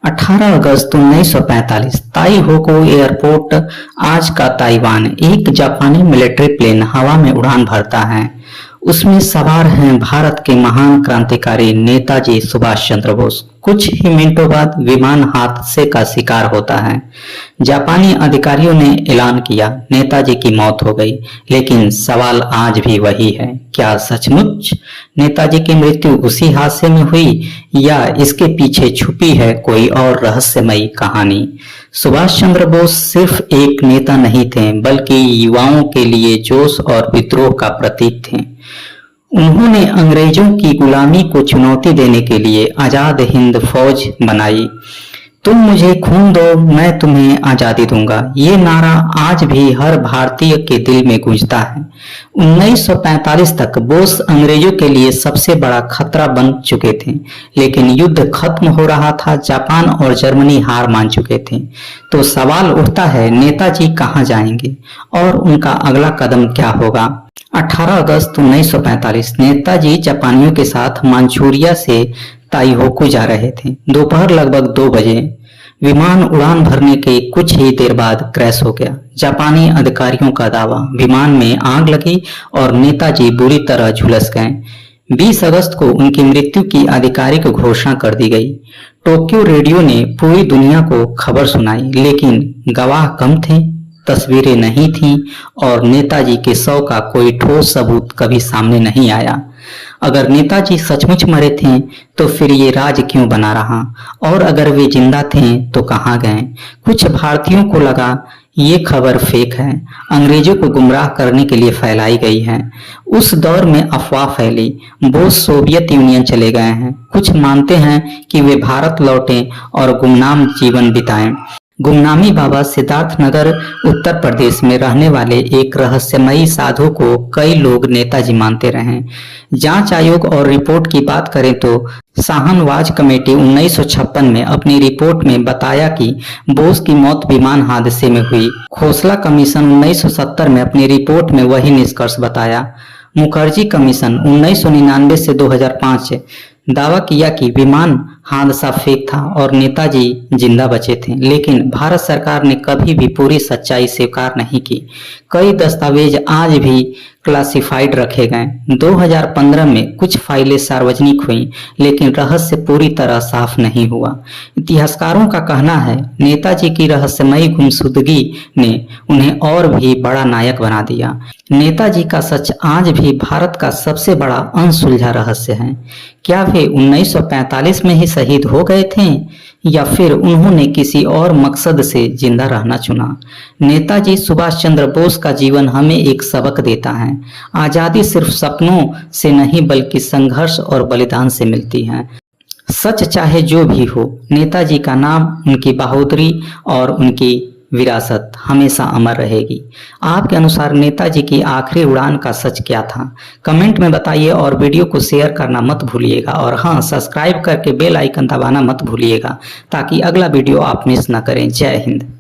18 अगस्त 1945 ताइहोको airport, आज का Taiwan. एक जापानी मिलिट्री प्लेन हवा में उड़ान भरता है। उसमें सवार हैं भारत के महान क्रांतिकारी नेताजी सुभाष चंद्र बोस। कुछ ही मिनटों बाद विमान हादसे का शिकार होता है। जापानी अधिकारियों ने ऐलान किया, नेताजी की मौत हो गई। लेकिन सवाल आज भी वही है, क्या सचमुच नेताजी की मृत्यु उसी हादसे में हुई या इसके पीछे छुपी है कोई और रहस्यमयी कहानी? सुभाष चंद्र बोस सिर्फ एक नेता नहीं थे, बल्कि युवाओं के लिए जोश और विद्रोह का प्रतीक थे। उन्होंने अंग्रेजों की गुलामी को चुनौती देने के लिए आजाद हिंद फौज बनाई। तुम मुझे खून दो, मैं तुम्हें आजादी दूंगा, ये नारा आज भी हर भारतीय के दिल में गूंजता है। 1945 तक बोस अंग्रेजों के लिए सबसे बड़ा खतरा बन चुके थे, लेकिन युद्ध खत्म हो रहा था, जापान और जर्मनी हार मान चुके थे। तो सवाल उठता है, नेताजी कहाँ जाएंगे और उनका अगला कदम क्या होगा? 18 अगस्त 1945 नेताजी जापानियों के साथ मानचूरिया से ताइहोकू जा रहे थे। दोपहर लगभग 2 बजे विमान उड़ान भरने के कुछ ही देर बाद क्रैश हो गया। जापानी अधिकारियों का दावा, विमान में आग लगी और नेताजी बुरी तरह झुलस गए। 20 अगस्त को उनकी मृत्यु की आधिकारिक घोषणा कर दी गई। टोक्यो रेडियो ने पूरी दुनिया को खबर सुनाई, लेकिन गवाह कम थे, तस्वीरें नहीं थीं और नेताजी के शव का कोई ठोस सबूत कभी सामने नहीं आया। अगर नेताजी सचमुच मरे थे तो फिर ये राज क्यों बना रहा, और अगर वे जिंदा थे तो कहाँ गए? कुछ भारतीयों को लगा ये खबर फेक है, अंग्रेजों को गुमराह करने के लिए फैलाई गई है। उस दौर में अफवाह फैली, बोस सोवियत यूनियन चले गए हैं। कुछ मानते हैं कि वे भारत लौटें और गुमनाम जीवन बिताएं। गुमनामी बाबा सिद्धार्थ नगर उत्तर प्रदेश में रहने वाले एक रहस्यमयी साधु को कई लोग नेताजी मानते रहे। जांच आयोग और रिपोर्ट की बात करें तो शाहनवाज कमेटी 1956 में अपनी रिपोर्ट में बताया कि बोस की मौत विमान हादसे में हुई। खोसला कमीशन 1970 में अपनी रिपोर्ट में वही निष्कर्ष बताया। मुखर्जी कमीशन 1999 से 2005 दावा किया कि विमान हादसा फेक था और नेताजी जिंदा बचे थे, लेकिन भारत सरकार ने कभी भी पूरी सच्चाई स्वीकार नहीं की। कई दस्तावेज आज भी क्लासिफाइड रखे गए। 2015 में कुछ फाइलें सार्वजनिक हुई, लेकिन रहस्य पूरी तरह साफ नहीं हुआ। इतिहासकारों का कहना है, नेताजी की रहस्यमयी गुमशुदगी ने उन्हें और भी बड़ा नायक बना दिया। नेताजी का सच आज भी भारत का सबसे बड़ा अनसुलझा रहस्य है। क्या वे 1945 में ही शहीद हो गए थे या फिर उन्होंने किसी और मकसद से जिंदा रहना चुना? नेताजी सुभाष चंद्र बोस का जीवन हमें एक सबक देता है। आजादी सिर्फ सपनों से नहीं, बल्कि संघर्ष और बलिदान से मिलती है। सच चाहे जो भी हो, नेताजी का नाम, उनकी बहादुरी और उनकी विरासत हमेशा अमर रहेगी। आपके अनुसार नेताजी की आखिरी उड़ान का सच क्या था? कमेंट में बताइए और वीडियो को शेयर करना मत भूलिएगा। और हाँ, सब्सक्राइब करके बेल आइकन दबाना मत भूलिएगा ताकि अगला वीडियो आप मिस न करें। जय हिंद।